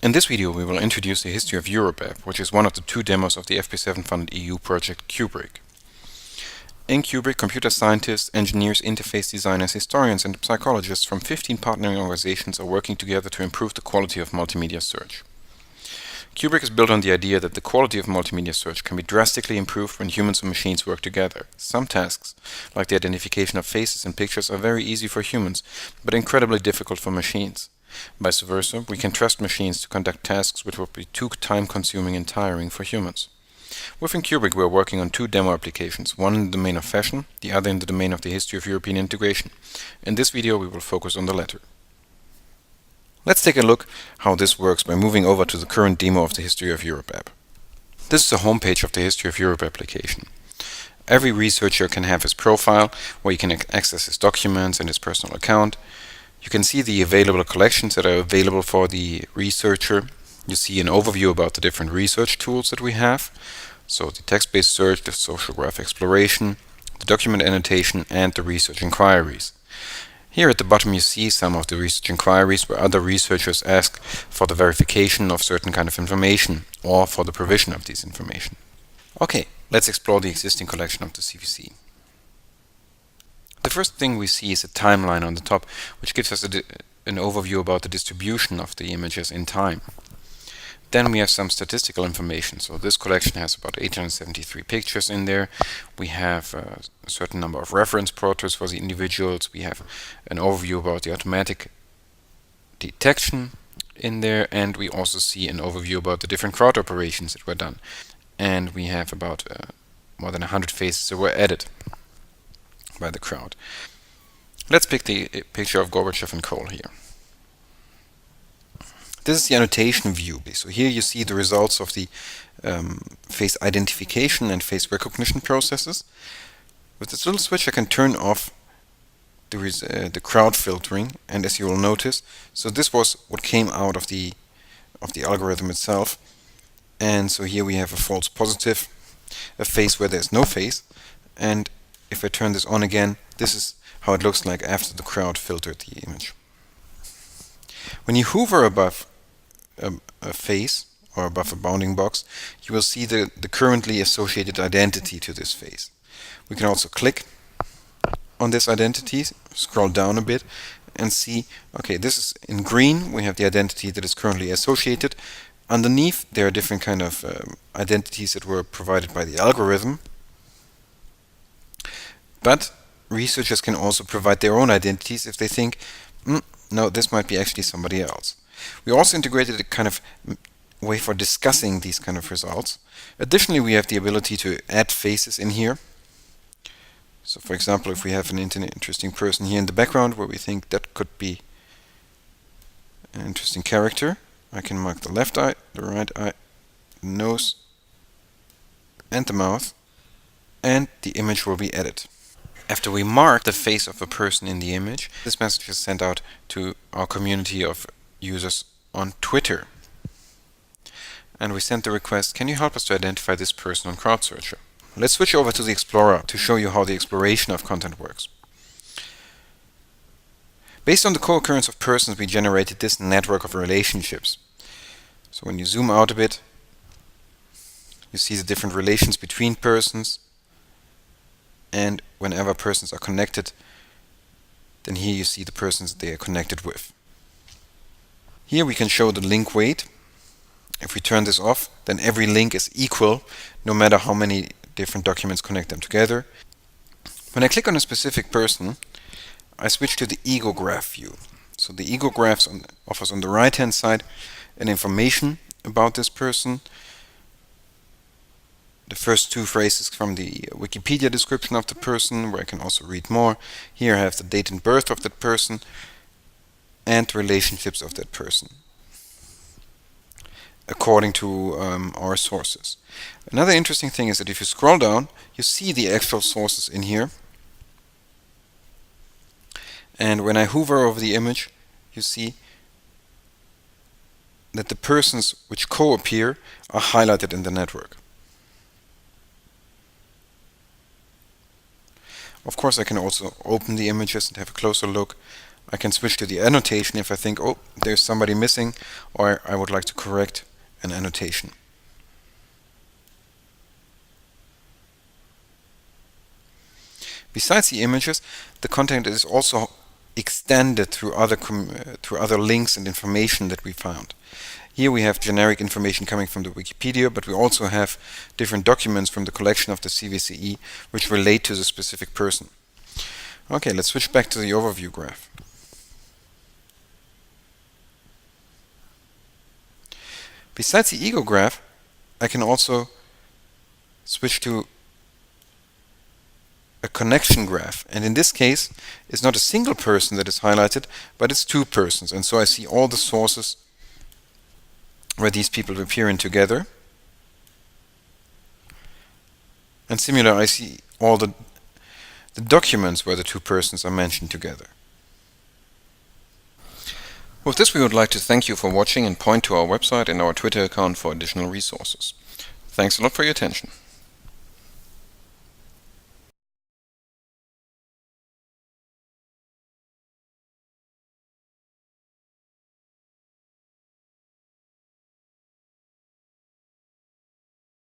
In this video we will introduce the History of Europe app, which is one of the two demos of the FP7 funded EU project CUbRIK. In CUbRIK, computer scientists, engineers, interface designers, historians and psychologists from 15 partnering organizations are working together to improve the quality of multimedia search. CUbRIK is built on the idea that the quality of multimedia search can be drastically improved when humans and machines work together. Some tasks, like the identification of faces and pictures, are very easy for humans, but incredibly difficult for machines. Vice versa, we can trust machines to conduct tasks which would be too time-consuming and tiring for humans. Within CUbRIK we are working on two demo applications, one in the domain of fashion, the other in the domain of the history of European integration. In this video we will focus on the latter. Let's take a look how this works by moving over to the current demo of the History of Europe app. This is the homepage of the History of Europe application. Every researcher can have his profile, where he can access his documents and his personal account. You can see the available collections that are available for the researcher. You see an overview about the different research tools that we have. So the text-based search, the social graph exploration, the document annotation and the research inquiries. Here at the bottom you see some of the research inquiries where other researchers ask for the verification of certain kind of information or for the provision of this information. Okay, let's explore the existing collection of the CVCE. The first thing we see is a timeline on the top, which gives us an overview about the distribution of the images in time. Then we have some statistical information. So this collection has about 873 pictures in there. We have a certain number of reference portraits for the individuals. We have an overview about the automatic detection in there, and we also see an overview about the different crowd operations that were done. And we have about more than 100 faces that were added by the crowd. Let's pick the picture of Gorbachev and Kohl here. This is the Annotation View. So here you see the results of the face identification and face recognition processes. With this little switch I can turn off the crowd filtering, and as you will notice, so this was what came out of the algorithm itself. And so here we have a false positive, a face where there's no face, and if I turn this on again, this is how it looks like after the crowd filtered the image. When you hover above a face or above a bounding box, you will see the currently associated identity to this face. We can also click on this identity, scroll down a bit, and see, okay, this is in green, we have the identity that is currently associated. Underneath there are different kind of identities that were provided by the algorithm, but researchers can also provide their own identities if they think, no, this might be actually somebody else. We also integrated a kind of way for discussing these kind of results. Additionally, we have the ability to add faces in here. So for example, if we have an interesting person here in the background where we think that could be an interesting character, I can mark the left eye, the right eye, the nose and the mouth, and the image will be added. After we mark the face of a person in the image, this message is sent out to our community of users on Twitter. And we send the request, can you help us to identify this person on CrowdSearcher? Let's switch over to the Explorer to show you how the exploration of content works. Based on the co-occurrence of persons, we generated this network of relationships. So when you zoom out a bit, you see the different relations between persons. And whenever persons are connected, then here you see the persons they are connected with. Here we can show the link weight. If we turn this off, then every link is equal, no matter how many different documents connect them together. When I click on a specific person, I switch to the ego graph view. So the ego graph offers on the right hand side an information about this person. The first two phrases from the Wikipedia description of the person, where I can also read more. Here I have the date and birth of that person and relationships of that person, according to our sources. Another interesting thing is that if you scroll down, you see the actual sources in here. And when I hover over the image, you see that the persons which co-appear are highlighted in the network. Of course, I can also open the images and have a closer look. I can switch to the annotation if I think, oh, there's somebody missing, or I would like to correct an annotation. Besides the images, the content is also extended through other links and information that we found. Here we have generic information coming from the Wikipedia, but we also have different documents from the collection of the CVCE which relate to the specific person. Okay, let's switch back to the overview graph. Besides the ego graph, I can also switch to a connection graph, and in this case it's not a single person that is highlighted, but it's two persons, and so I see all the sources where these people appear in together, and similar I see all the documents where the two persons are mentioned together. With this we would like to thank you for watching and point to our website and our Twitter account for additional resources. Thanks a lot for your attention.